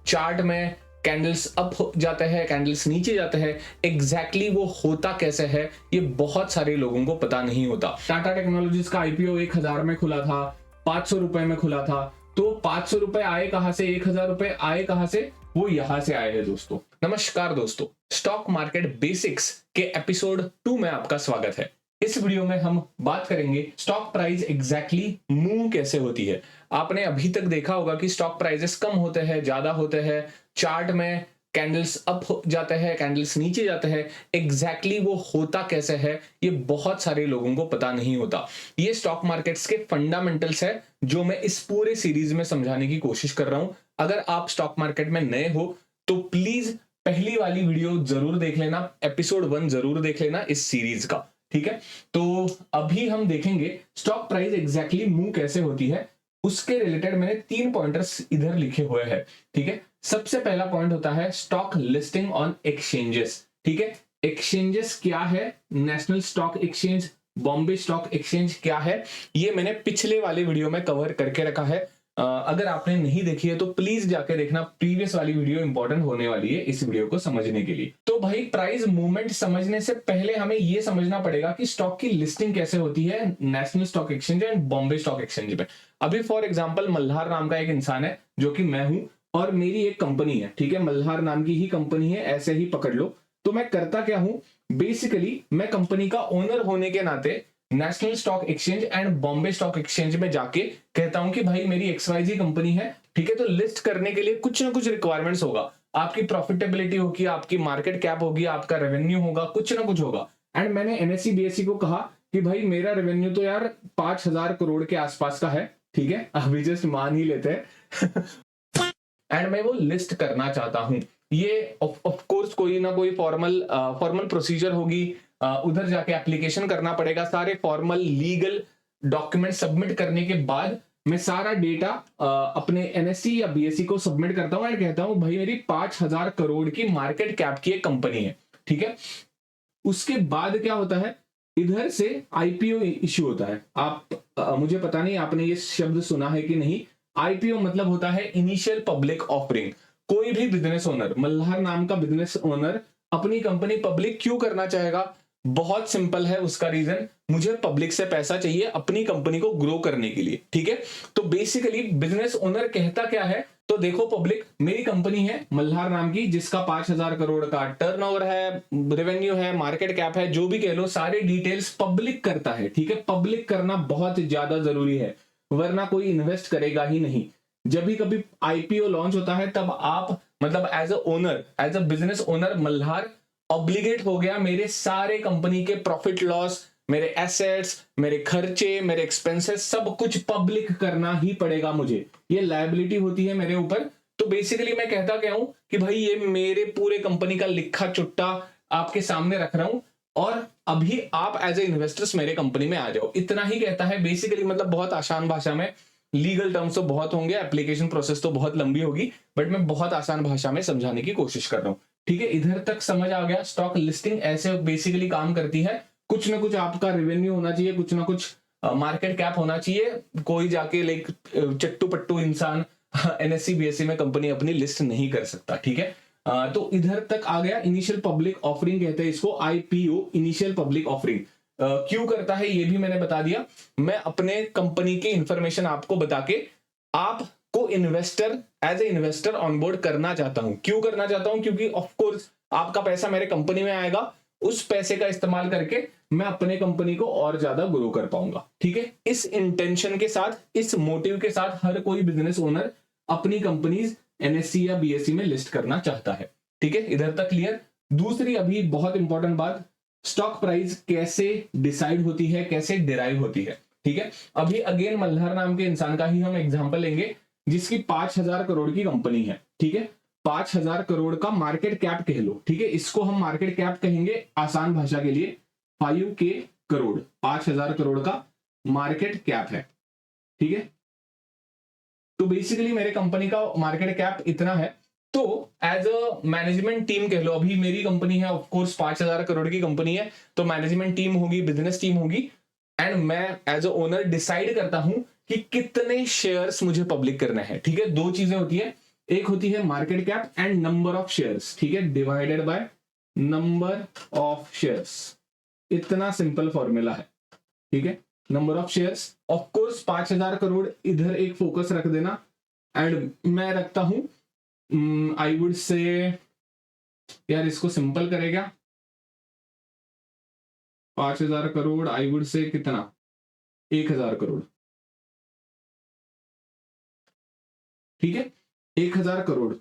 Chart में candles up हो जाते हैं, कैंडल्स नीचे जाते हैं, एग्जैक्टली वो होता कैसे है ये बहुत सारे लोगों को पता नहीं होता। टाटा टेक्नोलॉजीज का आईपीओ 1000 में खुला था, 500 रुपए में खुला था, तो 500 रुपए आए कहां से, 1000 रुपए आए कहां से, वो यहां से आए हैं दोस्तों। नमस्कार दोस्तों, स्टॉक मार्केट बेसिक्स के एपिसोड 2 में आपका स्वागत है। इस वीडियो में हम बात करेंगे स्टॉक प्राइस एग्जैक्टली मूव कैसे होती है। आपने अभी तक देखा होगा कि स्टॉक प्राइसेस कम होते हैं, ज्यादा होते हैं, चार्ट में कैंडल्स अप हो जाते हैं, कैंडल्स नीचे जाते हैं, एग्जैक्टली वो होता कैसे है ये बहुत सारे लोगों को पता नहीं होता। ये स्टॉक मार्केट्स के फंडामेंटल्स है जो मैं इस पूरे सीरीज में समझाने की कोशिश कर रहा हूं। अगर आप स्टॉक मार्केट में नए हो तो प्लीज पहली वाली वीडियो जरूर देख लेना, एपिसोड 1 जरूर देख लेना इस सीरीज का, ठीक है। तो अभी हम देखेंगे स्टॉक प्राइस एग्जैक्टली मूव कैसे होती है, उसके रिलेटेड मैंने 3 पॉइंटर्स इधर लिखे हुए हैं, ठीक है। सबसे पहला पॉइंट होता है स्टॉक लिस्टिंग ऑन एक्सचेंजेस, ठीक है। एक्सचेंजेस क्या है, national stock exchange, Bombay stock exchange क्या है, ये मैंने पिछले वाले वीडियो में कवर करके रखा है। अगर आपने नहीं देखी है तो प्लीज जाके देखना, प्रीवियस वाली वीडियो इंपॉर्टेंट होने वाली है इस वीडियो को समझने के लिए। तो भाई प्राइस मूवमेंट समझने से पहले हमें यह समझना पड़ेगा कि स्टॉक की लिस्टिंग कैसे होती है national stock exchange and Bombay stock exchange में। अभी फॉर एग्जांपल मल्हार नाम का एक इंसान है जो कि मैं हूं और मेरी एक कंपनी है, ठीक है, मल्हार नाम की ही कंपनी है, ऐसे ही पकड़ लो। तो मैं करता क्या हूं, बेसिकली मैं कंपनी का ओनर होने के नाते national stock exchange and Bombay stock exchange में जाके कहता हूं कि भाई मेरी XYZ कंपनी है, ठीक है। तो लिस्ट करने के लिए कुछ ना कुछ रिक्वायरमेंट्स होगा, आपकी प्रॉफिटेबिलिटी होगी, आपकी मार्केट कैप होगी, आपका रेवेन्यू होगा, कुछ ना कुछ होगा। एंड मैंने NSE BSE को कहा कि भाई मेरा रेवेन्यू तो यार 5000 करोड़ के आसपास का है, ठीक है, अभी जस्ट मान ही लेते हैं एंड मैं वो लिस्ट करना चाहता हूं। ये ऑफ कोर्स कोई ना कोई फॉर्मल प्रोसीजर होगी, उधर जाके एप्लीकेशन करना पड़ेगा, सारे फॉर्मल लीगल डॉक्यूमेंट सबमिट करने के बाद मैं सारा डेटा अपने NSE या BSE को सबमिट करता हूं एंड कहता हूं भाई मेरी 5000 करोड़ की मार्केट कैप की एक कंपनी है, ठीक है। उसके बाद क्या होता है, इधर से IPO इश्यू होता है। मुझे पता नहीं आपने ये शब्द सुना है कि नहीं। IPO मतलब होता है इनिशियल पब्लिक ऑफरिंग। कोई भी बिजनेस ओनर, मल्हार नाम का बिजनेस ओनर अपनी कंपनी पब्लिक क्यों करना चाहेगा, बहुत सिंपल है उसका रीजन, मुझे पब्लिक से पैसा चाहिए अपनी कंपनी को ग्रो करने के लिए, ठीक है। तो बेसिकली बिजनेस ओनर कहता क्या है, तो देखो पब्लिक, मेरी कंपनी है मल्हार नाम की जिसका 5000 करोड़ का टर्नओवर है, रेवेन्यू है, मार्केट कैप है, जो भी कह लो, सारे डिटेल्स पब्लिक करता है, ठीक है। पब्लिक करना बहुत ज्यादा जरूरी है, वरना कोई इन्वेस्ट करेगा ही नहीं। जब भी कभी IPO लॉन्च होता है तब आप मतलब as a owner, as a business owner मल्हार ऑब्लिगेट हो गया मेरे सारे कंपनी के प्रॉफिट लॉस, मेरे एसेट्स, मेरे खर्चे, मेरे एक्सपेंसेस, सब कुछ पब्लिक करना ही पड़ेगा मुझे, ये लायबिलिटी होती है मेरे ऊपर। तो बेसिकली मैं कहता क्या हूं कि भाई ये मेरे पूरे कंपनी का लिखा चुट्टा आपके सामने रख रहा हूं और अभी आप एज ए इन्वेस्टर्स मेरे कंपनी में आ जाओ, इतना ही कहता है बेसिकली। मतलब बहुत आसान भाषा में, लीगल टर्म्स तो बहुत होंगे, एप्लीकेशन प्रोसेस तो बहुत लंबी होगी, बट मैं बहुत आसान भाषा में समझाने की कोशिश कर रहा हूं, ठीक है। इधर तक समझ आ गया। स्टॉक लिस्टिंग ऐसे बेसिकली काम करती है, कुछ ना कुछ आपका रेवेन्यू होना चाहिए, कुछ ना कुछ मार्केट कैप होना चाहिए। कोई जाके लाइक चट्टू पट्टू इंसान NSE BSE में कंपनी अपनी लिस्ट नहीं कर सकता, ठीक है। तो इधर तक आ गया। इनिशियल पब्लिक ऑफरिंग कहते हैं इसको, IPO, इनिशियल पब्लिक ऑफरिंग। क्यों करता है ये भी मैंने बता दिया। मैं अपने कंपनी की इंफॉर्मेशन आपको बता के आपको investor, as a investor onboard करना चाहता हूं। क्यों करना चाहता हूं, क्योंकि ऑफ कोर्स आपका पैसा मेरे कंपनी में आएगा, उस पैसे का इस्तेमाल करके मैं अपने कंपनी को और ज्यादा ग्रो कर पाऊंगा, ठीक है। इस इंटेंशन के साथ, इस मोटिव के साथ हर कोई बिजनेस ओनर अपनी कंपनीज NSE या BSE में लिस्ट करना चाहता है, ठीक है। इधर तक क्लियर। दूसरी अभी बहुत इंपॉर्टेंट बात, स्टॉक प्राइस कैसे डिसाइड होती है, कैसे डिराइव होती है, ठीक है। अभी अगेन मल्हार नाम के इंसान का ही हम एग्जांपल लेंगे जिसकी 5000 करोड़ की कंपनी है, ठीक है। 5000 करोड़ का मार्केट कैप कह लो, ठीक है, इसको हम मार्केट कैप कहेंगे आसान भाषा के लिए। 5K करोड़, 5000 करोड़ का मार्केट कैप है, ठीक है। तो बेसिकली मेरे कंपनी का मार्केट कैप इतना है। तो एज अ मैनेजमेंट टीम कह लो, अभी मेरी कंपनी है, ऑफ कोर्स 5000 करोड़ की कंपनी है, तो मैनेजमेंट टीम होगी, बिजनेस टीम होगी, एंड मैं एज अ ओनर डिसाइड करता हूं कि कितने शेयर्स मुझे पब्लिक करने हैं, ठीक है। दो चीजें होती है, एक होती है market cap and number of shares, ठीक है, divided by number of shares. इतना सिंपल फॉर्मूला है, ठीक है। Number of shares, of course 5000 crore इधर एक फोकस रख देना, एंड मैं रखता हूं आई वुड से, यार इसको सिंपल करेगा, 5000 करोड़ आई वुड से कितना, 1000 करोड़, ठीक है। 1000 करोड़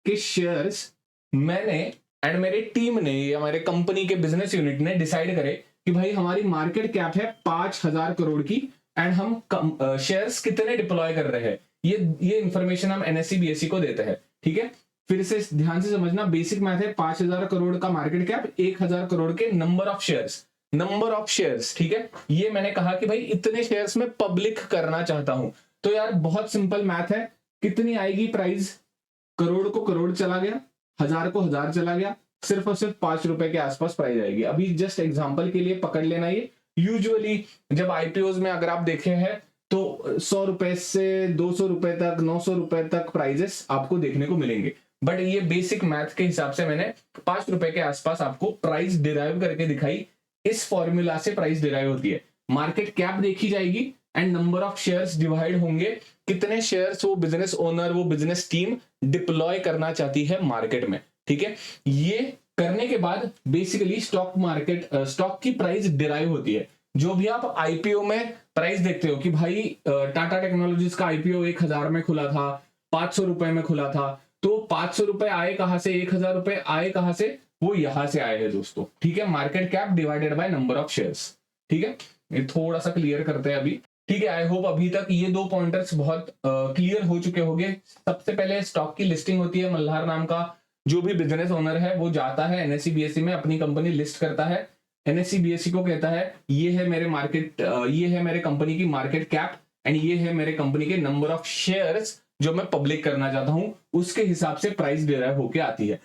के शेयर्स मैंने एंड मेरे टीम ने या मेरे कंपनी के बिजनेस यूनिट ने डिसाइड करे कि भाई हमारी मार्केट कैप है 5000 करोड़ की, एंड हम शेयर्स कितने डिप्लॉय कर रहे हैं, ये इंफॉर्मेशन हम एनएससी बीएससी को देते हैं, ठीक है। फिर से ध्यान से समझना, बेसिक मैथ है, 5000 करोड़ का मार्केट कैप, 1000 करोड़ के number of shares, number of shares, ठीक है। ये मैंने कहा कि भाई इतने शेयर्स में पब्लिक करना चाहता हूं, तो यार बहुत सिंपल मैथ है, कितनी आएगी प्राइस, करोड़ को करोड़ चला गया, हजार को हजार चला गया, सिर्फ और सिर्फ 5 रुपए के आसपास प्राइस आएगी। अभी जस्ट एग्जांपल के लिए पकड़ लेना, ये यूजुअली जब आईपीओ में अगर आप देखे हैं तो 100 रुपए से 200 रुपए तक, 900 रुपए तक प्राइजेस आपको देखने को मिलेंगे, बट ये बेसिक मैथ के हिसाब से मैंने 5 रुपए के आसपास आपको प्राइस डिराइव करके दिखाई। इस फॉर्मूला से प्राइस डिराइव होती है, मार्केट कैप देखी जाएगी and number of shares divide होंगे, कितने शेयर्स वो बिजनेस ओनर, वो बिजनेस टीम डिप्लॉय करना चाहती है मार्केट में, ठीक है। ये करने के बाद बेसिकली स्टॉक मार्केट, स्टॉक की प्राइस डिराइव होती है। जो भी आप आईपीओ में प्राइस देखते हो कि भाई टाटा टेक्नोलॉजीज का आईपीओ 1000 में खुला था, 500 रुपए में खुला था, तो 500 रुपए आए कहां से, 1000 रुपए आए कहां से, वो यहां से आए हैं दोस्तों, ठीक है। Market cap divided by number of shares, ठीक है। ये थोड़ा सा क्लियर करते हैं अभी, ठीक है। आई होप अभी तक ये 2 पॉइंटर्स बहुत क्लियर हो चुके होंगे। सबसे पहले स्टॉक की लिस्टिंग होती है, मल्हार नाम का जो भी बिजनेस ओनर है वो जाता है एनएससी बीएससी में, अपनी कंपनी लिस्ट करता है, एनएससी बीएससी को कहता है ये है मेरे मार्केट, ये है मेरे कंपनी की मार्केट कैप एंड ये है मेरे कंपनी के नंबर ऑफ शेयर्स जो मैं पब्लिक करना चाहता हूं, उसके हिसाब से प्राइस डिराइव होके आती है।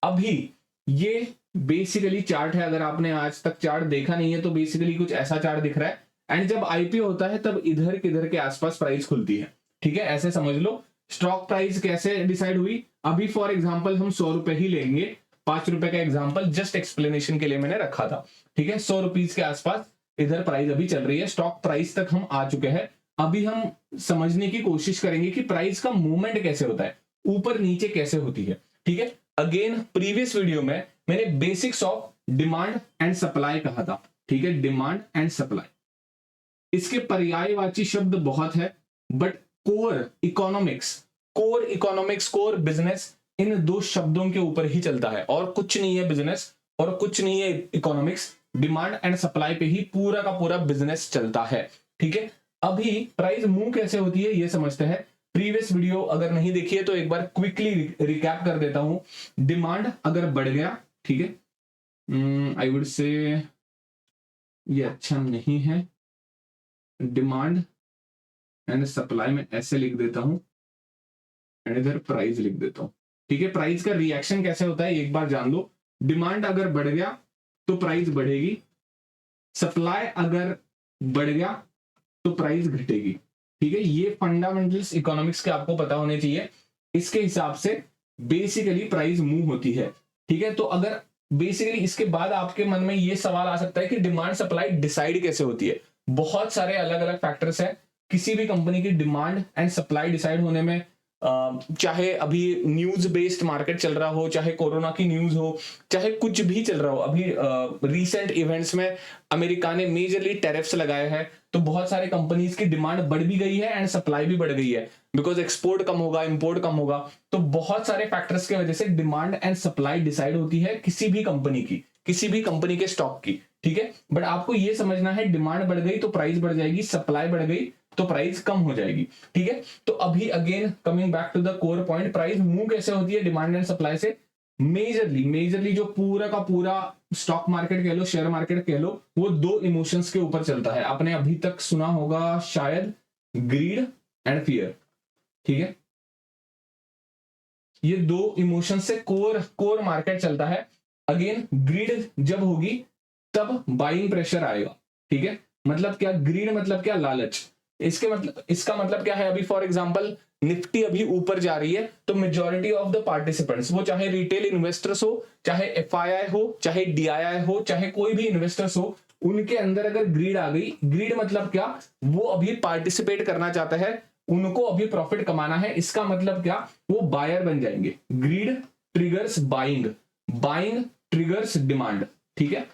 अभी ये बेसिकली चार्ट है, अगर आपने आज तक चार्ट देखा नहीं है तो बेसिकली कुछ ऐसा चार्ट दिख रहा है, एंड जब आईपीओ होता है तब इधर किधर के आसपास प्राइस खुलती है, ठीक है। ऐसे समझ लो स्टॉक प्राइस कैसे डिसाइड हुई। अभी फॉर एग्जांपल हम 100 रुपए ही लेंगे, 5 रुपए का एग्जांपल जस्ट एक्सप्लेनेशन के लिए मैंने रखा था, ठीक है। 100 रुपीज के आसपास इधर प्राइस अभी चल रही है, स्टॉक प्राइस तक हम आ चुके हैं। अभी हम समझने की कोशिश करेंगे कि प्राइस का मूवमेंट कैसे होता है, ऊपर नीचे कैसे होती है, ठीक है। अगेन प्रीवियस वीडियो में मैंने basics of demand and supply कहा था, ठीक है, डिमांड एंड सप्लाई। इसके पर्यायवाची शब्द बहुत है, but core economics, core business in 2 शब्दों के ऊपर ही चलता है, और कुछ नहीं है बिजनेस और कुछ नहीं है इकोनॉमिक्स, डिमांड एंड सप्लाई पे ही पूरा का पूरा बिजनेस चलता है, ठीक है। अभी प्राइस मूव कैसे होती है ये समझते हैं। प्रीवियस वीडियो अगर नहीं देखी है तो एक बार क्विकली रिकैप कर देता हूं। डिमांड अगर बढ़ गया, ठीक है, आई वुड से ये अच्छा नहीं है, डिमांड एंड सप्लाई में ऐसे लिख देता हूं एंड इधर प्राइस लिख देता हूं, ठीक है। प्राइस का रिएक्शन कैसे होता है एक बार जान लो। डिमांड अगर बढ़ गया तो प्राइस बढ़ेगी, सप्लाई अगर बढ़ गया तो प्राइस घटेगी, ठीक है। ये फंडामेंटल्स इकोनॉमिक्स के आपको पता होने चाहिए, इसके हिसाब से बेसिकली प्राइस मूव होती है, ठीक है। तो अगर बेसिकली इसके बाद आपके मन में ये सवाल आ सकता है कि डिमांड सप्लाई डिसाइड कैसे होती है। बहुत सारे अलग अलग फैक्टर्स हैं किसी भी कंपनी की डिमांड एंड सप्लाई डिसाइड होने में, चाहे अभी न्यूज बेस्ड मार्केट चल रहा हो, चाहे कोरोना की न्यूज हो, चाहे कुछ भी चल रहा हो। अभी रीसेंट इवेंट्स में अमेरिका ने मेजरली टैरिफ्स लगाए हैं, तो बहुत सारे कंपनीज की डिमांड बढ़ भी गई है एंड सप्लाई भी बढ़ गई है, बिकॉज एक्सपोर्ट कम होगा, इंपोर्ट कम होगा। तो बहुत सारे फैक्टर्स की वजह से डिमांड एंड सप्लाई डिसाइड होती है किसी भी कंपनी की, किसी भी कंपनी के स्टॉक की, ठीक है। बट आपको ये समझना है डिमांड बढ़ गई तो प्राइस बढ़ जाएगी, सप्लाई बढ़ गई तो प्राइस कम हो जाएगी, ठीक है। तो अभी again coming back to the core point, price move कैसे होती है डिमांड एंड सप्लाई से। मेजरली जो पूरा का पूरा स्टॉक मार्केट कह लो, शेयर मार्केट कह लो, वो 2 इमोशंस के ऊपर चलता है। आपने अभी तक सुना होगा शायद ग्रीड एंड फियर, ठीक है। ये 2 इमोशन से कोर मार्केट चलता है। अगेन ग्रीड जब होगी तब बाइंग प्रेशर आएगा, ठीक है। मतलब क्या, ग्रीड मतलब क्या, लालच। इसका मतलब क्या है, अभी फॉर एग्जांपल निफ्टी अभी ऊपर जा रही है, तो मेजॉरिटी ऑफ द पार्टिसिपेंट्स, वो चाहे रिटेल इन्वेस्टर्स हो, चाहे एफआईआई हो, चाहे डीआईआई हो, चाहे कोई भी इन्वेस्टर्स हो, उनके अंदर अगर ग्रीड आ गई, ग्रीड मतलब क्या, वो अभी पार्टिसिपेट करना चाहता है, उनको अभी प्रॉफिट कमाना है, इसका मतलब क्या, वो बायर बन जाएंगे। Greed triggers buying, buying triggers demand, ठीक है,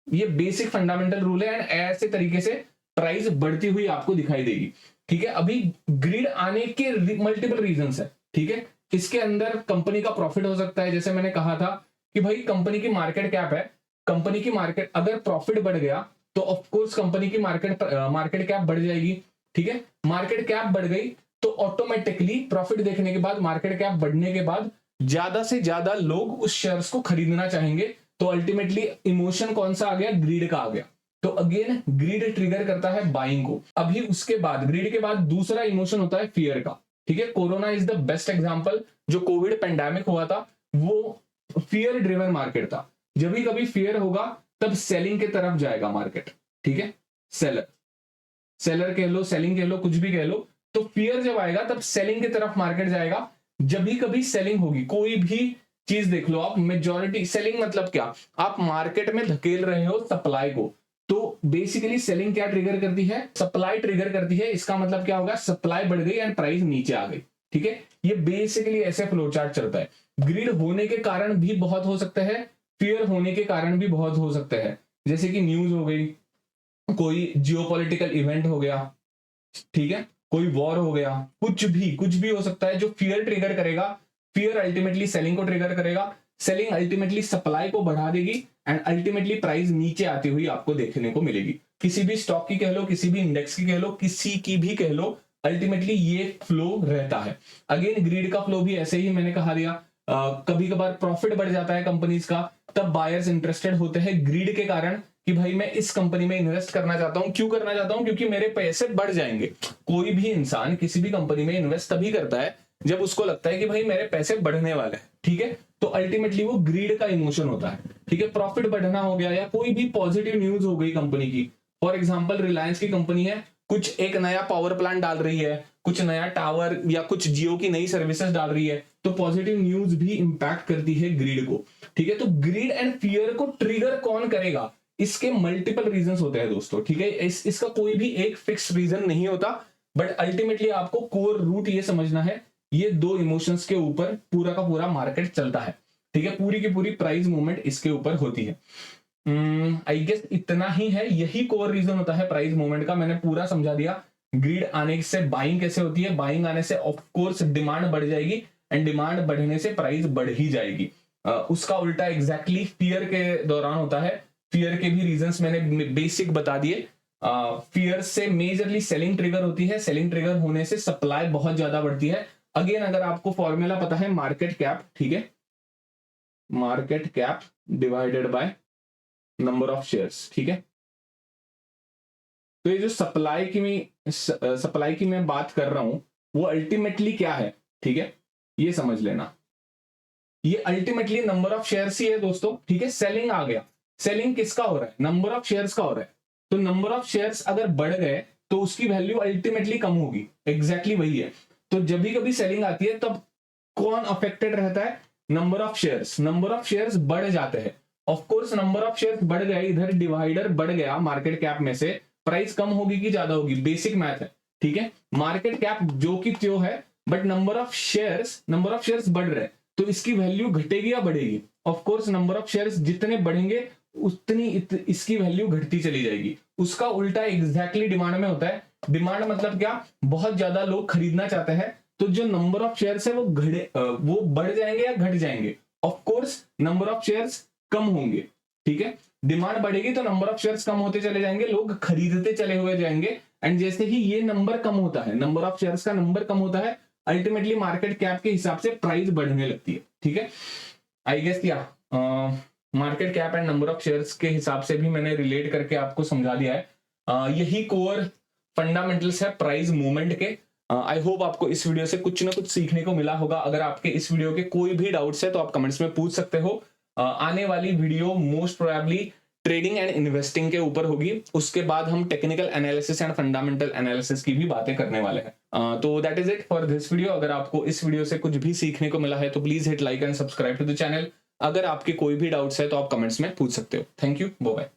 ये बेसिक फंडामेंटल रूल है। एंड ऐसे तरीके से प्राइस बढ़ती हुई आपको दिखाई देगी, ठीक है। अभी ग्रीड आने के मल्टीपल रीजंस है, ठीक है। इसके अंदर कंपनी का प्रॉफिट हो सकता है, जैसे मैंने कहा था कि भाई कंपनी की मार्केट कैप है, कंपनी की मार्केट अगर प्रॉफिट बढ़ गया तो ऑफ कोर्स कंपनी की मार्केट कैप बढ़ जाएगी, ठीक है। मार्केट कैप बढ़ गई तो ऑटोमेटिकली प्रॉफिट देखने के बाद, मार्केट कैप बढ़ने के बाद ज्यादा से ज्यादा लोग उस शेयर्स को खरीदना चाहेंगे, तो अल्टीमेटली इमोशन कौन सा आ गया, ग्रीड का आ गया। तो अगेन ग्रीड ट्रिगर करता है बाइंग को। अभी उसके बाद, ग्रीड के बाद दूसरा इमोशन होता है फियर का, ठीक है। Corona is the best example, जो कोविड पेंडेमिक हुआ था वो फियर ड्रिवन मार्केट था। जब भी कभी फियर होगा तब सेलिंग की तरफ जाएगा मार्केट, ठीक है। सेलर कह लो, सेलिंग कह लो, कुछ भी कह लो, तो फियर जब आएगा तब सेलिंग की तरफ मार्केट जाएगा। जब भी कभी सेलिंग होगी, कोई भी चीज देख लो आप, मेजॉरिटी सेलिंग मतलब क्या, आप मार्केट में धकेल रहे हो सप्लाई को, तो बेसिकली सेलिंग क्या ट्रिगर करती है, सप्लाई ट्रिगर करती है। इसका मतलब क्या होगा, सप्लाई बढ़ गई एंड प्राइस नीचे आ गई, ठीक है। ये बेसिकली ऐसे फ्लो चार्ट चलता है। ग्रीड होने के कारण भी बहुत हो सकता है, फियर होने के कारण भी बहुत हो सकता है, जैसे कि न्यूज हो गई, कोई जियोपॉलिटिकल इवेंट हो गया, ठीक है, कोई वॉर हो गया, कुछ भी हो सकता है जो फियर ट्रिगर करेगा। फियर अल्टीमेटली सेलिंग को ट्रिगर करेगा, सेलिंग अल्टीमेटली सप्लाई को बढ़ा देगी एंड अल्टीमेटली प्राइस नीचे आती हुई आपको देखने को मिलेगी। किसी भी स्टॉक की कह लो, किसी भी इंडेक्स की कह लो, किसी की भी कह लो, अल्टीमेटली ये फ्लो रहता है। अगेन ग्रीड का फ्लो भी ऐसे ही मैंने कहा दिया, कभी कभार प्रॉफिट बढ़ जाता है कंपनीज का, तब बायर्स इंटरेस्टेड होते हैं ग्रीड के कारण कि भाई मैं इस कंपनी में इन्वेस्ट करना चाहता हूं। क्यों करना चाहता हूं, क्योंकि मेरे पैसे बढ़ जाएंगे। कोई भी इंसान किसी भी कंपनी में इन्वेस्ट तभी करता है जब उसको लगता है कि भाई मेरे पैसे बढ़ने वाले हैं, ठीक है। तो अल्टीमेटली वो ग्रीड का इमोशन होता है, ठीक है। प्रॉफिट बढ़ना हो गया या कोई भी पॉजिटिव न्यूज हो गई कंपनी की, फॉर एग्जांपल रिलायंस की कंपनी है, कुछ एक नया पावर प्लांट डाल रही है, कुछ नया टावर या कुछ जियो की नई सर्विसेज डाल रही है, तो पॉजिटिव न्यूज भी इंपैक्ट करती है ग्रीड को, ठीक है। तो ग्रीड एंड फियर को ट्रिगर कौन करेगा, इसके मल्टीपल रीजंस होते हैं दोस्तों, ठीक है। इसका कोई भी एक फिक्स रीजन नहीं होता, बट अल्टीमेटली आपको कोर रूट ये समझना है, ये दो इमोशंस के ऊपर पूरा का पूरा मार्केट चलता है, ठीक है। पूरी की पूरी प्राइस मूवमेंट इसके ऊपर होती है। आई गेस इतना ही है, यही कोर रीजन होता है प्राइस मूवमेंट का। मैंने पूरा समझा दिया। ग्रीड आने से बाइंग कैसे होती है, बाइंग आने से ऑफ कोर्स डिमांड बढ़ जाएगी एंड डिमांड बढ़ने से प्राइस बढ़ ही जाएगी। उसका उल्टा एग्जैक्टली फियर के दौरान होता है। फियर के भी रीजंस मैंने बेसिक बता दिए। फियर से मेजरली सेलिंग ट्रिगर होती है, सेलिंग ट्रिगर होने से सप्लाई बहुत ज्यादा बढ़ती है। अगेन अगर आपको फॉर्मूला पता है मार्केट कैप, ठीक है, market cap divided by number of shares, ठीक है। तो ये जो सप्लाई की मैं बात कर रहा हूं वो अल्टीमेटली क्या है, ठीक है, ये समझ लेना। ये अल्टीमेटली नंबर ऑफ शेयर्स ही है दोस्तों, ठीक है। सेलिंग आ गया, सेलिंग किसका हो रहा है, नंबर ऑफ शेयर्स का हो रहा है। तो नंबर ऑफ शेयर्स अगर बढ़ गए तो उसकी वैल्यू अल्टीमेटली कम होगी, एग्जैक्टली वही है। तो जब भी कभी सेलिंग आती है तब कौन अफेक्टेड रहता है, number of shares. Number of shares बढ़ जाते हैं, of course number of shares बढ़ गए, इधर डिवाइडर बढ़ गया मार्केट कैप में से, प्राइस कम होगी कि ज्यादा होगी, बेसिक मैथ है, ठीक है। मार्केट कैप जो कि त्यों है, बट नंबर ऑफ शेयर्स बढ़ रहे, तो इसकी वैल्यू घटेगी या बढ़ेगी, of course number of shares जितने बढ़ेंगे उतनी इसकी वैल्यू घटती चली जाएगी। उसका उल्टा एग्जैक्टली डिमांड में होता है। डिमांड मतलब क्या, बहुत ज्यादा लोग खरीदना चाहते हैं, तो जो नंबर ऑफ शेयर्स है वो बढ़ जाएंगे या घट जाएंगे, of course number of shares कम होंगे, ठीक है। डिमांड बढ़ेगी तो नंबर ऑफ शेयर्स कम होते चले जाएंगे, लोग खरीदते चले हुए जाएंगे, एंड जैसे ही ये नंबर कम होता है, नंबर ऑफ शेयर्स का नंबर कम होता है, अल्टीमेटली मार्केट कैप के हिसाब से प्राइस बढ़ने लगती है, ठीक है। आई गेस क्या market cap and number of shares के हिसाब से भी मैंने रिलेट करके आपको समझा दिया है। यही कोर फंडामेंटल्स है प्राइस मूवमेंट के। आई होप आपको इस वीडियो से कुछ ना कुछ सीखने को मिला होगा। अगर आपके इस वीडियो के कोई भी डाउट्स है तो आप कमेंट्स में पूछ सकते हो। आने वाली video most probably trading and investing के ऊपर होगी। उसके बाद हम technical analysis and fundamental analysis की भी बातें करने वाले हैं। तो that is it for this video. अगर आपको इस वीडियो से कुछ भी सीखने को मिला है तो please hit like and subscribe to the channel. अगर आपके कोई भी डाउट्स है तो आप कमेंट्स में पूछ सकते हो। Thank you, bye bye.